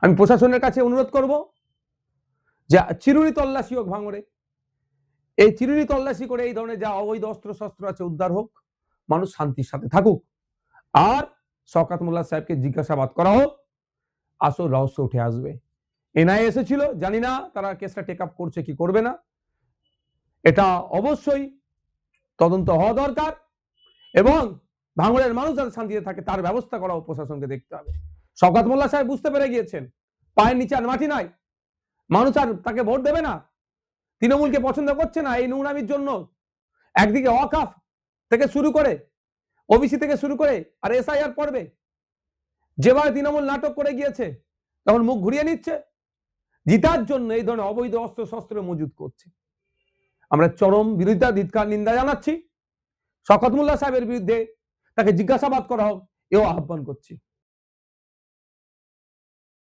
আমি প্রশাসনের কাছে অনুরোধ করব যে চিরুনি তল্লাশি হোক ভাঙড়ে, এই চিরুনি তল্লাশি করে এই ধরনের যা অবৈধ অস্ত্র শস্ত্র আছে উদ্ধার হোক, মানুষ শান্তির সাথে থাকুক। আর শওকত মোল্লা সাহেবকে জিজ্ঞাসাবাদ করা হোক, আসল রহস্য উঠে আসবে। এনআইএ এসেছিল, জানি না তারা কেসটা টেক আপ করছে কি করবে না, এটা অবশ্যই তদন্ত হওয়া দরকার এবং ভাঙড়ের মানুষ যাতে শান্তিতে থাকে তার ব্যবস্থা করা প্রশাসনকে দেখতে হবে। শওকত মোল্লা সাহেব বুঝতে পেরে গিয়েছেন পায়ের নিচে আর মাটি নাই, মানুষ আর তাকে ভোট দেবে না, তৃণমূলকে পছন্দ করছে না এই নোংরামির জন্য। একদিকে ওয়াকফ থেকে শুরু করে ওবিসি থেকে শুরু করে আর এসআইআর পড়বে, যেভাবে তৃণমূল নাটক করে গিয়েছে তখন মুখ ঘুরিয়ে নিচ্ছে, জিতার জন্য এই ধরনের অবৈধ অস্ত্র শস্ত্র মজুদ করছে। আমরা চরম বিরোধিতা, ধিক্কার, নিন্দা জানাচ্ছি। শওকত মোল্লা সাহেবের বিরুদ্ধে তাকে জিজ্ঞাসাবাদ করা হোক এও আহ্বান করছি।